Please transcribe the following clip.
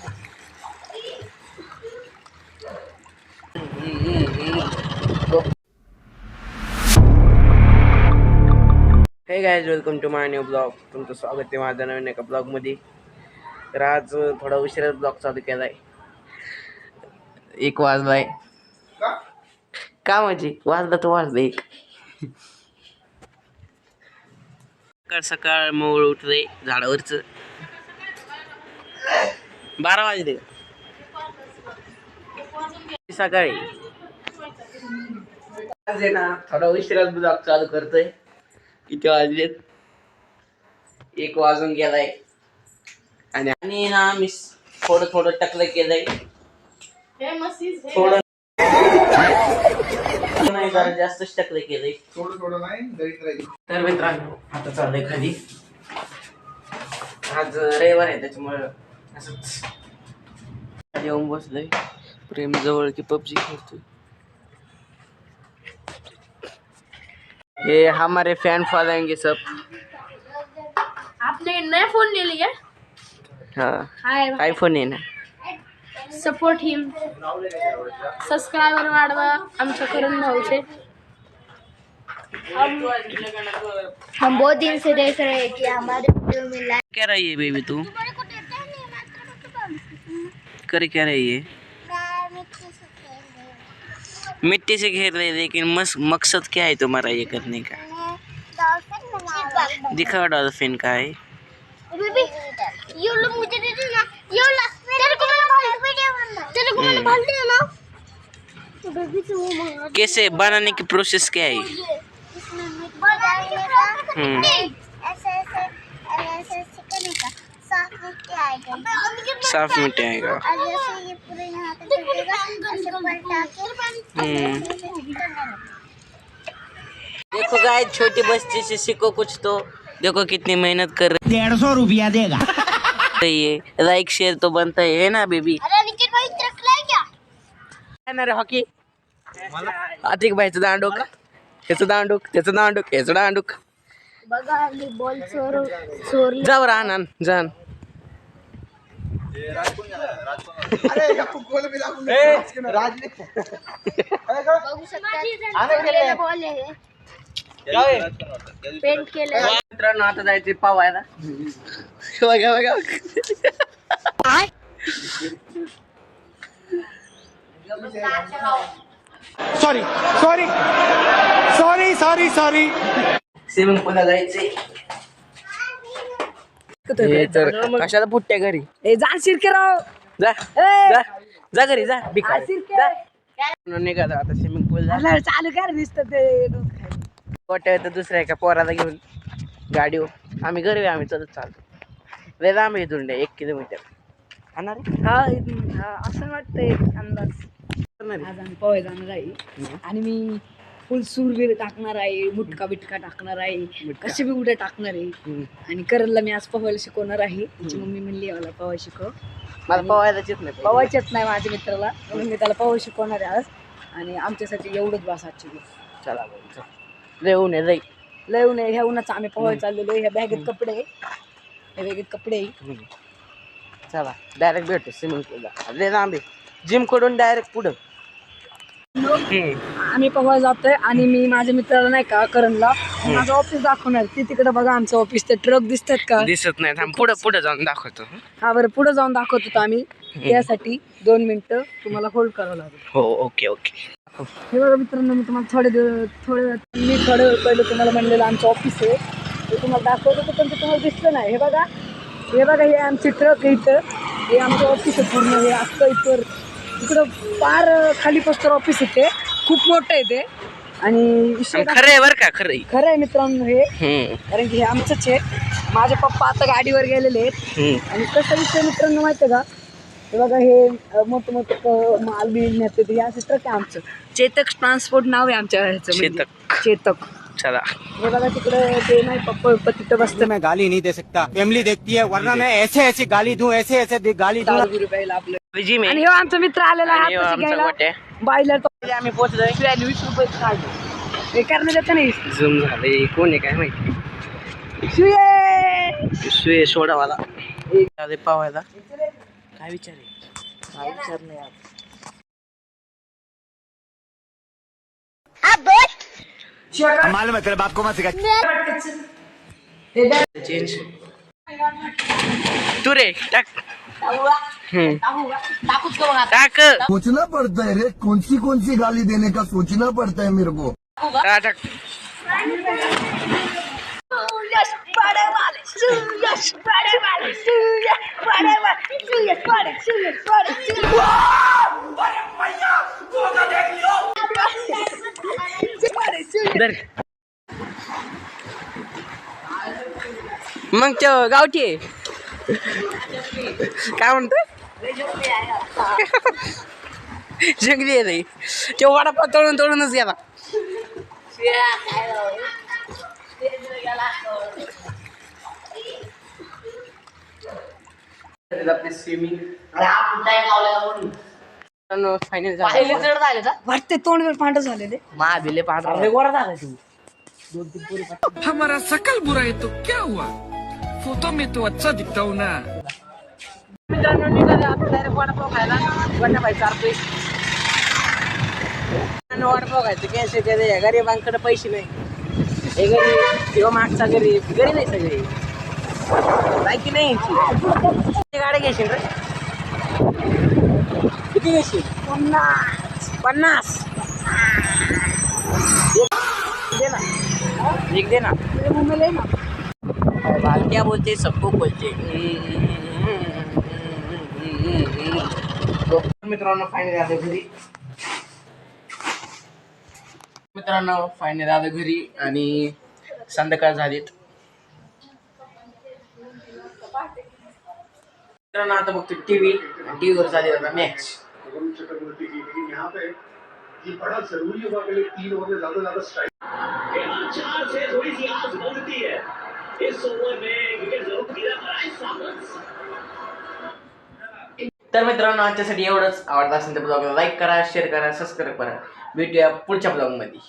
हे guys, welcome to my new blog. तुमचं स्वागत आहे माझ्या नवीन एका ब्लॉगमध्ये. तर आज थोडा उशिराच ब्लॉग चालू केलाय. 1 वाजलाय. का म्हणजे वाजला तो वाजला 1. सकाळ सकाळ मोळ उठले झाडावरच. 12 वाजले सकाळी. आज आहे ना थोडा उशिराच ब्लॉग चालू करतोय. किती वाजलेत? 1 वाजून गेलाय. आणि ना मी थोडं थोडं टकलं केलंय. थोडं नाही, जरा जास्तच टकलं केलंय. थोडं नाही. तर मित्रांनो, आता चाललंय खाली. आज रविवार आहे त्याच्यामुळे असंच येऊन बसलोय. प्रेम जवळ की पबजी खेळतोय. ये हमारे फैन फॉलोइंग सब. आपने नया फोन ले लिया? हाँ, आईफोन आहे ना. सपोर्ट हिम. सबस्क्राइबर वाढवा आमच्या करण भाऊचे. हम बहुत दिन से देख रहे हैं कि हमारे वीडियो में लाइक. क्या रही है बेबी तू? करे क्या रही है? मिट्टी से खेल रहे, लेकिन मकसद क्या है तुम्हारा ये करने का? दिखाओ डॉल्फिन का है. ये लो मुझे दे दो ना. ये लो तेरे को मैंने भाल दिया ना. तो बेबी से वो मांगा. कैसे बनाने की प्रोसेस क्या है? ऐसे करने का. साफ मिट्टी आएगा. साफ मिट्टी आएगा. और जैसे ये पूरे यहाँ पे लगेगा, ऐसे पलटा के. देखो गाइस, छोटी बच्ची से सीखो कुछ तो. देखो कितनी मेहनत कर रही. 150 रुपया देगा. है. लाइक शेयर तो बनता है ना बेबी? अरे निखिल भाई ट्रक लाए क्या? आहे रे हॉकी. आतिक भाईचं दांडूक, ह्याचं दांडूक, त्याचं दांडूक, ह्याचं दांडूक. बघा मी बॉल चोरली. जाऊ राहणार जाण. बघू शकता बॉल आहे. पेंट केलं. मित्रांनो, आता जायचे पावायला. बघा बघा. Sorry sorry sorry sorry sorry. Swimming पूलला जायचे. तर कशाला पुट्ट्या घरी. जाशील की राव. जा जा जा घरी जा. निघाला आता स्विमिंग पूल झाला. चालू कर दिसत ते. वाटत दुसऱ्या एका पोराला घेऊन गाडीवर आम्ही घरी आम्ही चलत चालतो. लय लांब आहे इथून 1 किलोमीटर. आणणार हा असं वाटतंय अंदाज. आज आम्ही पोहे जाणार आहे आणि मी फुल सूरवीर टाकणार आहे. मुटका बिटका टाकणार आहे. कसे बी उड्या टाकणार आहे. आणि करलला मी आज पोहायला शिकवणार आहे. तिची मम्मी म्हणली मला पोहा शिकव. मला पोहायलाच येत नाही. पोहायचेच नाही माझ्या मित्राला, म्हणून मी त्याला पोहा शिकवणार आहे आज. आणि आमच्यासाठी एवढंच बस आजची दिवस. चला येऊन ये लय ऊन आहे. ह्या उन्हाचं आम्ही पोहायला चाललेलो. ह्या बॅगेत कपडे आहे. ह्या बॅगेत कपडे आहे. चला डायरेक्ट भेटू स्विमिंग पूलला. लय लांब आहे. जिम कडून डायरेक्ट पुढं. आम्ही पोहायला जातोय आणि मी माझ्या मित्राला नाही का करणला माझं ऑफिस दाखवणार. ते तिकडे बघा आमचं ऑफिस. ते ट्रक दिसतात का? दिसत नाही. थांब पुढं जाऊन दाखवतो. हा बरं, पुढे जाऊन दाखवतो होतो आम्ही. त्यासाठी 2 मिनिटं तुम्हाला होल्ड करावं लागेल. हो ओके ओके. हे बघा मित्रांनो, मी तुम्हाला थोडे वेळ पहिले तुम्हाला म्हणलेलं आमचं ऑफिस आहे. ते तुम्हाला दाखवत होतं पण ते तुम्हाला दिसलं नाही. हे बघा हे आमची ट्रक आहे इथं. हे आमचं ऑफिस आहे पूर्ण. हे असतं इथं. इकडं पार खाली पोस्टर ऑफिस येते. खूप मोठं आहे ते. आणि खरं आहे बरं का. खरं आहे मित्रांनो हे. कारण की हे आमचंच आहे. माझे पप्पा आता गाडीवर गेलेले आहेत. आणि कसं विषय मित्रांनो माहिती आहे का? हे बघा हे मोठं मोठं माल बिल नेते. हे असं ट्रक आहे आमचं. चेतक ट्रान्सपोर्ट नाव आहे आमच्या ह्याचं. चेतक. चला हे बघा तिकडे ते नाही पप्पा तिथं बसतं. मैं गाली नहीं दे सकता. फैमिली देखती है, वरना मैं ऐसे ऐसे गाली दूं, ऐसे ऐसे गाली दूं. आपलं. आणि हे आमचा मित्र आलेला आहे बायलर. आम्ही पोहोचलोय. 20 रुपये काढले. हे करण्यात येतं नाही. झूम झाले. कोण आहे काय माहिती. शिये सोडावाला पावायला काय विचार आहे? मालूम है तेरे बाप को मत सिखा चेंज तू रे टाक टाक सोचना पड़ता है रे कौन सी गाली देने का सोचना पड़ता है मेरे को टाक धर. मग ते गावठी आहे. काय म्हणतोय जंगली आहे रे ते वडापाव तळूनच गेला स्विमिंग फायनल वाटते तोंड पांढर झालेले महाबिले पांढरा हमारा सकल बुरा है तो क्या हुआ फोटो में तो अच्छा दिखता हूँ ना मित्रांनो निघाले आता डायरेक्ट वडापाव खायला वडापाव चारतोय वडापाव खायचं कॅश आहे गरीबांकडे पैसे नाही हे गरीब किंवा मागचा गरीब नाही सगळे बाकी नाही यांची गाड्या घेशील रे किती घेशील 50 दे ना एक दे ना मुंबईला आहे ना क्या बोलते सबको बोलते मित्रांनो फायनल आलं घरी आणि संध्याकाळ झालीत मित्रांनो आता बघतो टीव्हीवर झाली होता मॅच चक्रवर्ती की लेकिन यहाँ पे ये बड़ा जरूरी होगा अगले 3 ओवर में ज्यादा स्ट्राइक से थोड़ी सी आस बनती है इस ओवर में विकेट जरूर गिरा तर मित्रांनो आजच्यासाठी एवढंच. आवडत असेल तर ब्लॉगला लाईक करा, शेअर करा, सबस्क्राईब करा. भेटूया पुढच्या ब्लॉगमध्ये.